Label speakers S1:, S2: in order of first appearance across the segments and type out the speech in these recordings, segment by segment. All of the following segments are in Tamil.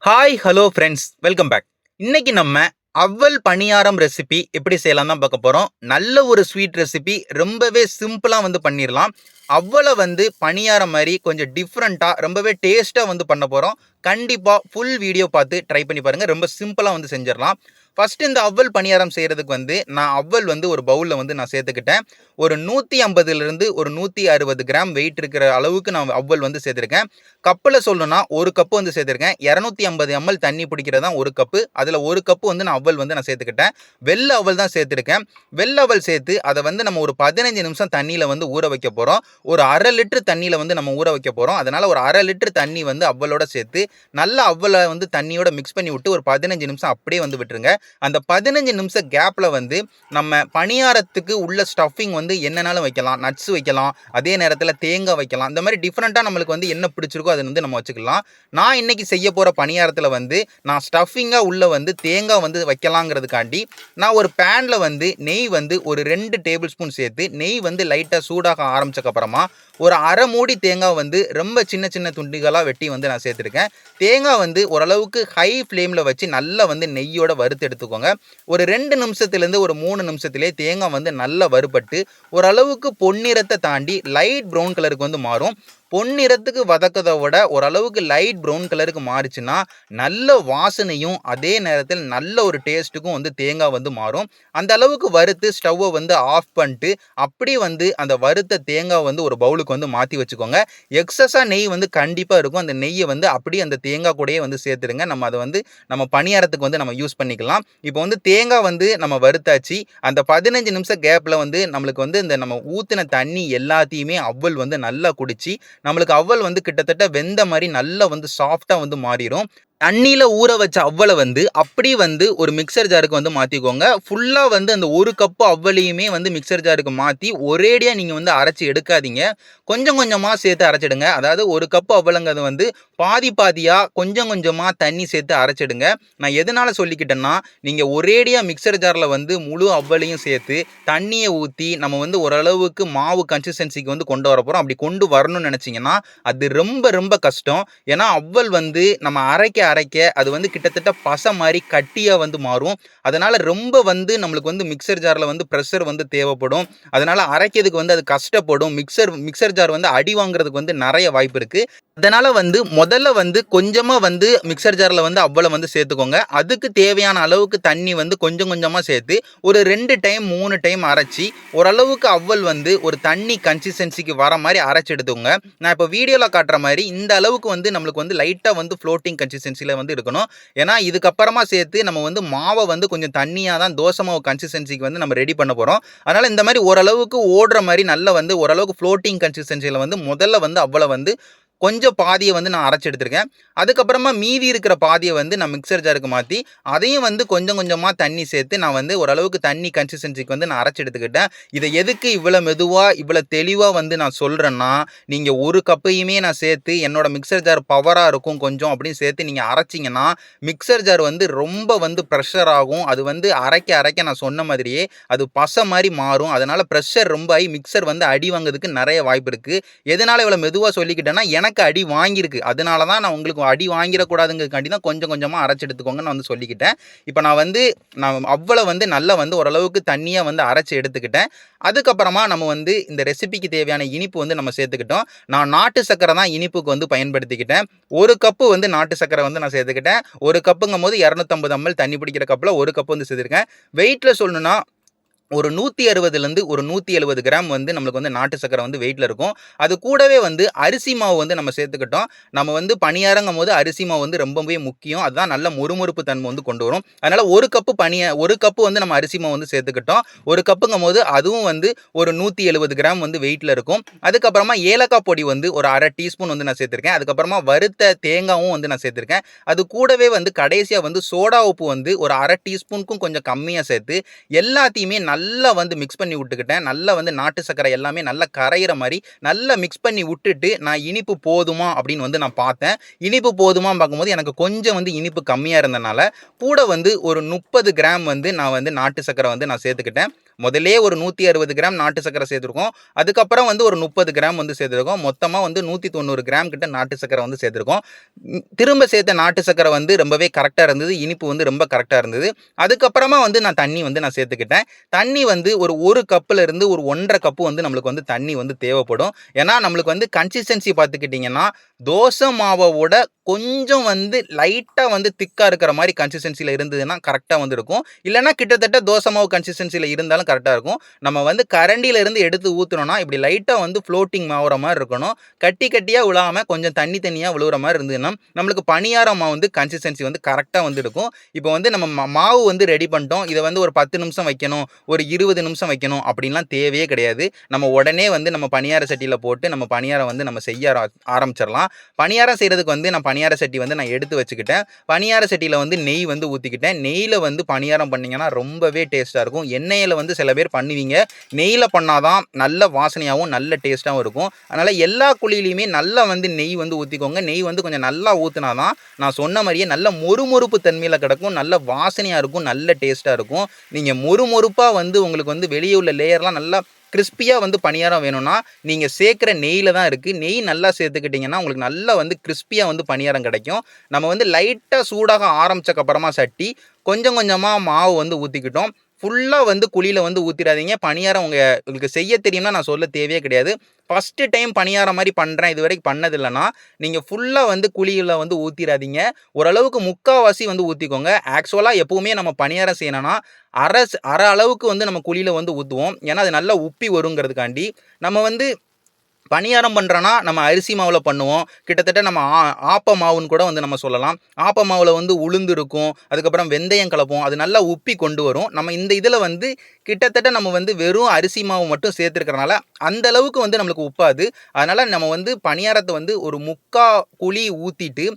S1: Hi hello friends, welcome back. இன்னைக்கு நம்ம அவல் பணியாரம் ரெசிபி எப்படி செய்யலாம் தான் பார்க்க போகிறோம். நல்ல ஒரு ஸ்வீட் ரெசிபி, ரொம்பவே சிம்பிளாக பண்ணிடலாம். அவ்வளோ பணியாரம் மாதிரி கொஞ்சம் டிஃப்ரெண்ட்டாக ரொம்பவே டேஸ்ட்டாக பண்ண போகிறோம். கண்டிப்பாக ஃபுல் வீடியோ பார்த்து ட்ரை பண்ணி பாருங்கள். ரொம்ப சிம்பிளாக செஞ்சிடலாம். ஃபஸ்ட்டு இந்த அவ்வல் பணியாரம் செய்கிறதுக்கு நான் அவ்வல் ஒரு பவுலில் நான் சேர்த்துக்கிட்டேன். ஒரு 150லேருந்து ஒரு 160 கிராம் வெயிட் இருக்கிற அளவுக்கு நான் அவ்வல் சேர்த்துருக்கேன். கப்பில் சொல்லணும்னா ஒரு கப்பு சேர்த்துருக்கேன். 250 ml தண்ணி பிடிக்கிறது தான் ஒரு கப்பு. அதில் ஒரு கப்பு நான் அவ்வல் நான் சேர்த்துக்கிட்டேன். வெள்ளை அவ்வல் தான் சேர்த்துருக்கேன். வெள்ளை அவ்வல் சேர்த்து அதை நம்ம ஒரு 15 நிமிஷம் தண்ணியில் ஊற வைக்க போகிறோம். ஒரு 1/2 லிட்டர் தண்ணியில் நம்ம ஊற வைக்க போகிறோம். அதனால் ஒரு 1/2 லிட்டர் தண்ணி அவ்வளோட சேர்த்து நல்லா அவ்வளோ தண்ணியோட மிக்ஸ் பண்ணி விட்டு ஒரு 15 நிமிஷம் அப்படியே விட்டுருங்க. அந்த 15 நிமிஷம் கேப்பில் நம்ம பணியாரத்துக்கு உள்ள ஸ்டஃபிங் என்னென்னாலும் வைக்கலாம். நட்ஸ் வைக்கலாம், அதே நேரத்தில் தேங்காய் வைக்கலாம். இந்த மாதிரி டிஃப்ரெண்ட்டாக நம்மளுக்கு என்ன பிடிச்சிருக்கோ அதை நம்ம வச்சுக்கலாம். நான் இன்னைக்கு செய்ய போகிற பணியாரத்தில் நான் ஸ்டஃபிங்காக உள்ள தேங்காய் வைக்கலாங்கிறதுக்காண்டி நான் ஒரு பேனில் நெய் ஒரு 2 டேபிள் ஸ்பூன் சேர்த்து நெய் லைட்டாக சூடாக ஆரம்பிச்சக்கப்புறமா ஒரு அரை மூடி தேங்காய் ரொம்ப சின்ன சின்ன துண்டுகளாக வெட்டி நான் சேர்த்துருக்கேன். தேங்காய் ஓரளவுக்கு ஹை ஃப்ளேமில் வச்சு நல்லா நெய்யோட வறுத்து எடுத்துக்கோங்க. ஒரு 2 நிமிஷத்துலேருந்து ஒரு 3 நிமிஷத்துலேயே தேங்காய் நல்லா வறுபட்டு ஓரளவுக்கு பொன்னிறத்தை தாண்டி லைட் ப்ரௌன் கலருக்கு மாறும். பொன்னிறத்துக்கு வதக்கதை விட ஓரளவுக்கு லைட் ப்ரௌன் கலருக்கு மாறிச்சுன்னா நல்ல வாசனையும் அதே நேரத்தில் நல்ல ஒரு டேஸ்ட்டுக்கும் தேங்காய் மாறும். அந்த அளவுக்கு வறுத்து ஸ்டவ்வை ஆஃப் பண்ணிட்டு அப்படி அந்த வறுத்த தேங்காய் ஒரு பவுலுக்கு மாற்றி வச்சுக்கோங்க. எக்ஸஸாக நெய் கண்டிப்பாக இருக்கும். அந்த நெய்யை அப்படியே அந்த தேங்காய் கூடயே சேர்த்துருங்க. நம்ம அதை நம்ம பணியாரத்துக்கு நம்ம யூஸ் பண்ணிக்கலாம். இப்போ தேங்காய் நம்ம வறுத்தாச்சு. அந்த 15 நிமிஷம் கேப்பில் நம்மளுக்கு இந்த நம்ம ஊற்றின தண்ணி எல்லாத்தையுமே அவ்வல் நல்லா குடிச்சு நம்மளுக்கு அவ்வல் கிட்டத்தட்ட வெந்த மாதிரி நல்லா சாஃப்டாக மாறிடும். தண்ணியில் ஊற வச்ச அவ்வளை அப்படி ஒரு மிக்சர் ஜாருக்கு மாற்றிக்கோங்க. ஃபுல்லாக அந்த ஒரு கப்பு அவ்வளையுமே மிக்சர் ஜாருக்கு மாற்றி ஒரேடியாக நீங்கள் அரைச்சி எடுக்காதீங்க. கொஞ்சம் கொஞ்சமாக சேர்த்து அரைச்சிடுங்க. அதாவது ஒரு கப்பு அவ்வளங்கிறது பாதி பாதியாக கொஞ்சம் கொஞ்சமாக தண்ணி சேர்த்து அரைச்சிடுங்க. நான் எதனால் சொல்லிக்கிட்டேன்னா, நீங்கள் ஒரேடியாக மிக்சர் ஜாரில் முழு அவ்வளையும் சேர்த்து தண்ணியை ஊற்றி நம்ம ஓரளவுக்கு மாவு கன்சிஸ்டன்சிக்கு கொண்டு வர போகிறோம். அப்படி கொண்டு வரணும்னு நினச்சிங்கன்னா அது ரொம்ப ரொம்ப கஷ்டம். ஏன்னா அவ்வல் நம்ம அரைக்க அது கிட்டத்தட்ட பசை மாதிரி கட்டியாக மாறும். அதனால் ரொம்ப நம்மளுக்கு மிக்சர் ஜாரில் ப்ரெஷர் தேவைப்படும். அதனால் அரைக்கிறதுக்கு அது கஷ்டப்படும். மிக்சர் ஜார் அடி வாங்குறதுக்கு நிறைய வாய்ப்பு இருக்குது. அதனால் முதல்ல கொஞ்சமாக மிக்சர் ஜாரில் அவ்வளோ சேர்த்துக்கோங்க. அதுக்கு தேவையான அளவுக்கு தண்ணி கொஞ்சம் கொஞ்சமாக சேர்த்து ஒரு 2 டைம் 3 டைம் அரைச்சி ஓரளவுக்கு அவ்வல் ஒரு தண்ணி கன்சிஸ்டன்சிக்கு வர மாதிரி அரைச்சி எடுத்துக்கோங்க. நான் இப்போ வீடியோவில் காட்டுற மாதிரி இந்த அளவுக்கு நம்மளுக்கு லைட்டாக ஃப்ளோட்டிங் கன்சிஸ்டன்சியில் இருக்கணும். ஏன்னா இதுக்கப்புறமா சேர்த்து நம்ம மாவை கொஞ்சம் தண்ணியாக தான் தோசை மாவு கன்சிஸ்டன்சிக்கு நம்ம ரெடி பண்ண போகிறோம். அதனால் இந்த மாதிரி ஓரளவுக்கு ஓடுற மாதிரி நல்லா ஓரளவுக்கு ஃப்ளோட்டிங் கன்சிஸ்டன்சியில் முதல்ல அவ்வளோ கொஞ்சம் பாதியை நான் அரைச்சி எடுத்திருக்கேன். அதுக்கப்புறமா மீதி இருக்கிற பாதியை நான் மிக்சர் ஜாருக்கு மாற்றி அதையும் கொஞ்சம் கொஞ்சமாக தண்ணி சேர்த்து நான் ஓரளவுக்கு தண்ணி கன்சிஸ்டன்சிக்கு நான் அரைச்சி எடுத்துக்கிட்டேன். இதை எதுக்கு இவ்வளோ மெதுவாக இவ்வளோ தெளிவாக நான் சொல்கிறேன்னா, நீங்கள் ஒரு கப்பையுமே நான் சேர்த்து என்னோட மிக்சர் ஜார் பவராக இருக்கும் கொஞ்சம் அப்படின்னு சேர்த்து நீங்கள் அரைச்சிங்கன்னா மிக்சர் ஜார் ரொம்ப ப்ரெஷர் ஆகும். அது அரைக்க அரைக்க நான் சொன்ன மாதிரியே அது பசை மாதிரி மாறும். அதனால் ப்ரெஷர் ரொம்ப ஆகி மிக்சர் அடி வாங்கிறதுக்கு நிறைய வாய்ப்பு இருக்குது. எதனால் இவ்வளோ மெதுவாக சொல்லிக்கிட்டேன்னா, எனக்கு அடி வாங்கியிருக்கு. அதனால தான் நான் உங்களுக்கு அடி வாங்கிடக்கூடாதுங்கிறதுக்காண்டி தான் கொஞ்சம் கொஞ்சமாக அரைச்சி எடுத்துக்கோங்க நான் சொல்லிக்கிட்டேன். இப்போ நான் அவ்வளோ நல்லா ஓரளவுக்கு தண்ணியாக அரைச்சி எடுத்துக்கிட்டேன். அதுக்கப்புறமா நம்ம இந்த ரெசிபிக்கு தேவையான இனிப்பு நம்ம சேர்த்துக்கிட்டோம். நான் நாட்டு சக்கரை தான் இனிப்புக்கு பயன்படுத்திக்கிட்டேன். ஒரு கப்பு நாட்டு சக்கரை நான் சேர்த்துக்கிட்டேன். ஒரு கப்புங்கும் போது 250 ml தண்ணி பிடிக்கிற கப்பில் ஒரு கப்பு சேர்த்துருக்கேன். வெயிட்டில் சொல்லணும்னா ஒரு 160லேருந்து ஒரு 170 கிராம் நம்மளுக்கு நாட்டு சக்கரை வெயிட்டில் இருக்கும். அது கூடவே அரிசி மாவு நம்ம சேர்த்துக்கிட்டோம். நம்ம பணியாரங்கும் போது அரிசி மாவு ரொம்பவே முக்கியம். அதுதான் நல்ல மொறுமொறுப்பு தன்மை கொண்டு வரும். அதனால் ஒரு கப்பு நம்ம அரிசி மாவு சேர்த்துக்கிட்டோம். ஒரு கப்புங்கும் போது அதுவும் ஒரு 170 கிராம் வெயிட்டில் இருக்கும். அதுக்கப்புறமா ஏலக்காய் பொடி ஒரு அரை டீஸ்பூன் நான் சேர்த்துருக்கேன். அதுக்கப்புறமா வறுத்த தேங்காயும் நான் சேர்த்துருக்கேன். அது கூடவே கடைசியாக சோடா உப்பு ஒரு அரை டீஸ்பூனுக்கும் கொஞ்சம் கம்மியாக சேர்த்து எல்லாத்தையுமே நல்லா மிக்ஸ் பண்ணி விட்டுக்கிட்டேன். நல்லா நாட்டு சக்கரை எல்லாமே நல்லா கரையிற மாதிரி நல்லா மிக்ஸ் பண்ணி விட்டுட்டு நான் இனிப்பு போதுமா அப்படின்னு நான் பார்த்தேன். இனிப்பு போதுமான்னு பார்க்கும்போது எனக்கு கொஞ்சம் இனிப்பு கம்மியாக இருந்தனால கூட ஒரு 30 கிராம் நான் நாட்டு சக்கரை நான் சேர்த்துக்கிட்டேன். முதலே ஒரு 160 கிராம் நாட்டு சர்க்கரை சேர்த்துருக்கோம். அதுக்கப்புறம் வந்து ஒரு 30 கிராம் வந்து சேர்த்துருக்கோம். மொத்தமாக வந்து 190 கிராம் கிட்ட நாட்டு சர்க்கரை வந்து சேர்த்துருக்கோம். திரும்ப சேர்த்த நாட்டு சர்க்கரை வந்து ரொம்பவே கரெக்டாக இருந்தது. இனிப்பு வந்து ரொம்ப கரெக்டாக இருந்தது. அதுக்கப்புறமா வந்து நான் தண்ணி வந்து நான் சேர்த்துக்கிட்டேன். தண்ணி வந்து ஒரு கப்பில் இருந்து ஒரு 1.5 கப்பு வந்து நம்மளுக்கு வந்து தண்ணி வந்து தேவைப்படும். ஏன்னா நம்மளுக்கு வந்து கன்சிஸ்டன்சி பார்த்துக்கிட்டிங்கன்னா தோசை மாவோட கொஞ்சம் வந்து லைட்டாக வந்து திக்காக இருக்கிற மாதிரி கன்சிஸ்டன்சியில் இருந்ததுன்னா கரெக்டாக வந்து இருக்கும். இல்லைன்னா கிட்டத்தட்ட தோசை மாவு கன்சிஸ்டன்சியில் இருந்தாலும் கரெக்டாக இருக்கும். நம்ம வந்து கரண்டியிலேருந்து எடுத்து ஊற்றுனோன்னா இப்படி லைட்டாக வந்து ஃப்ளோட்டிங் ஆகிற மாதிரி இருக்கணும். கட்டி கட்டியாக விழாமல் கொஞ்சம் தண்ணியாக விழுகிற மாதிரி இருந்ததுன்னா நம்மளுக்கு பணியார மாவு வந்து கன்சிஸ்டன்சி வந்து கரெக்டாக வந்து இருக்கும். இப்போ வந்து நம்ம மாவு வந்து ரெடி பண்ணிட்டோம். இதை வந்து ஒரு 10 நிமிஷம் வைக்கணும், ஒரு 20 நிமிஷம் வைக்கணும் அப்படின்லாம் தேவையே கிடையாது. நம்ம உடனே வந்து நம்ம பணியார சட்டியில் போட்டு நம்ம பணியாரம் வந்து நம்ம செய்ய ஆரம்பிச்சிடலாம். பணியாரம் செய்கிறதுக்கு வந்து நான் பணியார சட்டி வந்து நான் எடுத்து வச்சுக்கிட்டேன். பணியார சட்டியில் வந்து நெய் வந்து ஊற்றிக்கிட்டேன். நெய்யில் வந்து பணியாரம் பண்ணிங்கன்னா ரொம்பவே டேஸ்ட்டாக இருக்கும். எண்ணெயில் வந்து சில பேர் பண்ணுவீங்க, நெய்யில் பண்ணாதான் நல்ல வாசனையாகவும் நல்ல டேஸ்ட்டாகவும் இருக்கும். அதனால் எல்லா குழியிலையுமே நல்லா வந்து நெய் வந்து ஊற்றிக்கோங்க. நெய் வந்து கொஞ்சம் நல்லா ஊற்றினாதான் நான் சொன்ன மாதிரியே நல்ல மொறுமொறுப்பு தன்மையில் கிடக்கும், நல்ல வாசனையாக இருக்கும், நல்ல டேஸ்ட்டாக இருக்கும். நீங்கள் மொறுமொறுப்பாக வந்து உங்களுக்கு வந்து வெளியே உள்ள லேயர்லாம் நல்லா கிறிஸ்பியாக வந்து பணியாரம் வேணும்னா நீங்கள் சேர்க்குற நெய்யில் தான் இருக்குது. நெய் நல்லா சேர்த்துக்கிட்டிங்கன்னா உங்களுக்கு நல்லா வந்து கிறிஸ்பியாக வந்து பணியாரம் கிடைக்கும். நம்ம வந்து லைட்டாக சூடாக ஆரம்பித்தக்கப்புறமா சட்டி கொஞ்சம் கொஞ்சமாக மாவு வந்து ஊற்றிக்கிட்டோம். ஃபுல்லாக வந்து குழியில் வந்து ஊற்றிடாதீங்க. பணியாரம் உங்களுக்கு செய்ய தெரியும்னா நான் சொல்ல தேவையே கிடையாது. ஃபஸ்ட்டு டைம் பணியாரம் மாதிரி பண்ணுறேன், இது வரைக்கும் பண்ணது இல்லைன்னா நீங்கள் ஃபுல்லாக வந்து குழியில் வந்து ஊற்றிடாதீங்க. ஓரளவுக்கு முக்கால்வாசி வந்து ஊற்றிக்கோங்க. ஆக்சுவலாக எப்போவுமே நம்ம பணியாரம் செய்யணும்னா அரை அளவுக்கு வந்து நம்ம குழியில் வந்து ஊற்றுவோம். ஏன்னா அது நல்லா உப்பி வருங்கிறதுக்காண்டி. நம்ம வந்து பணியாரம் பண்ணுறோன்னா நம்ம அரிசி மாவில் பண்ணுவோம். கிட்டத்தட்ட நம்ம ஆப்ப மாவுன்னு கூட வந்து நம்ம சொல்லலாம். ஆப்ப மாவில் வந்து உளுந்து இருக்கும், அதுக்கப்புறம் வெந்தயம் கலப்போம். அது நல்லா உப்பி கொண்டு வரும். நம்ம இந்த இதில் வந்து கிட்டத்தட்ட நம்ம வந்து வெறும் அரிசி மாவு மட்டும் சேர்த்துருக்கறனால அந்த அளவுக்கு வந்து நம்மளுக்கு உப்பாது. அதனால் நம்ம வந்து பணியாரத்தை வந்து ஒரு குழி ஊற்றிட்டு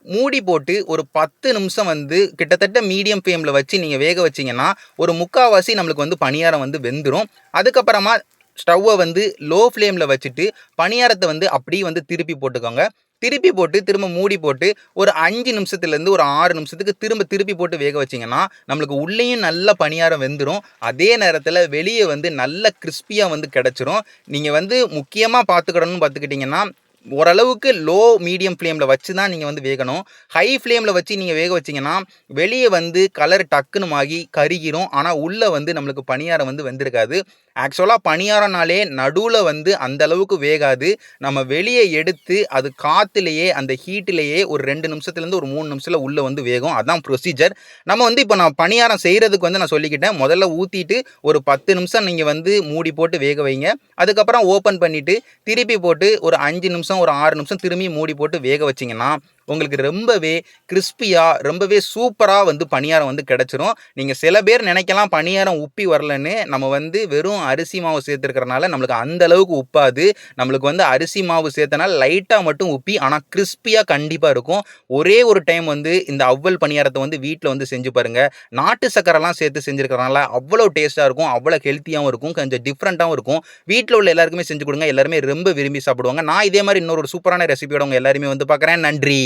S1: மூடி போட்டு ஒரு 10 நிமிஷம் வந்து கிட்டத்தட்ட மீடியம் ஃப்ளேமில் வச்சு நீங்கள் வேக வச்சிங்கன்னா ஒரு முக்கால்வாசி நம்மளுக்கு வந்து பணியாரம் வந்து வெந்துடும். அதுக்கப்புறமா ஸ்டவ்வை வந்து லோ ஃப்ளேமில் வச்சுட்டு பணியாரத்தை வந்து அப்படியே வந்து திருப்பி போட்டுக்கோங்க. திருப்பி போட்டு திரும்ப மூடி போட்டு ஒரு 5 நிமிஷத்துலேருந்து ஒரு 6 நிமிஷத்துக்கு திருப்பி போட்டு வேக வச்சிங்கன்னா நம்மளுக்கு உள்ளேயும் நல்ல பணியாரம் வெந்துடும். அதே நேரத்தில் வெளியே வந்து நல்ல கிறிஸ்பியாக வந்து கிடச்சிரும். நீங்கள் வந்து முக்கியமாக பார்த்துக்கிட்டிங்கன்னா ஓரளவுக்கு லோ மீடியம் ஃப்ளேமில் வச்சு தான் நீங்கள் வந்து வேகணும். ஹை ஃப்ளேமில் வச்சு நீங்கள் வேக வச்சிங்கன்னா வெளியே வந்து கலர் டக்குன்னு ஆகி கருகிரும். ஆனால் உள்ளே வந்து நம்மளுக்கு பணியாரம் வந்து வெந்திருக்காது. ஆக்சுவலாக பணியாரம்னாலே நடுவில் வந்து அந்தளவுக்கு வேகாது. நம்ம வெளியே எடுத்து அது காற்றுலையே அந்த ஹீட்டிலேயே ஒரு 2 நிமிஷத்துலேருந்து ஒரு 3 நிமிஷத்தில் உள்ளே வந்து வேகும். அதுதான் ப்ரொசீஜர். நம்ம வந்து இப்போ நான் பணியாரம் செய்கிறதுக்கு வந்து நான் சொல்லிக்கிட்டேன். முதல்ல ஊற்றிட்டு ஒரு 10 நிமிஷம் நீங்கள் வந்து மூடி போட்டு வேக வைங்க. அதுக்கப்புறம் ஓப்பன் பண்ணிவிட்டு திருப்பி போட்டு ஒரு 5 நிமிஷம் ஒரு 6 நிமிஷம் திரும்பி மூடி போட்டு வேக வச்சிங்கன்னா உங்களுக்கு ரொம்பவே கிறிஸ்பியாக ரொம்பவே சூப்பராக வந்து பணியாரம் வந்து கிடச்சிரும். நீங்கள் சில பேர் நினைக்கலாம் பணியாரம் உப்பி வரலன்னு. நம்ம வந்து வெறும் அரிசி மாவு சேர்த்துருக்கறனால நம்மளுக்கு அந்த அளவுக்கு உப்பாது. நம்மளுக்கு வந்து அரிசி மாவு சேர்த்தனால லைட்டாக மட்டும் உப்பி, ஆனால் கிறிஸ்பியாக கண்டிப்பாக இருக்கும். ஒரே ஒரு டைம் வந்து இந்த அவ்வல் பணியாரத்தை வந்து வீட்டில் வந்து செஞ்சு பாருங்கள். நாட்டு சக்கரெல்லாம் சேர்த்து செஞ்சுருக்கறனால அவ்வளோ டேஸ்ட்டாக இருக்கும், அவ்வளோ ஹெல்த்தியாகவும் இருக்கும், கொஞ்சம் டிஃப்ரெண்ட்டாகவும் இருக்கும். வீட்டில் உள்ள எல்லாருக்குமே செஞ்சு கொடுங்க. எல்லாருமே ரொம்ப விரும்பி சாப்பிடுவாங்க. நான் இதே மாதிரி இன்னொரு சூப்பரான ரெசிபியோட உங்கள் எல்லாருமே வந்து பார்க்குறேன். நன்றி.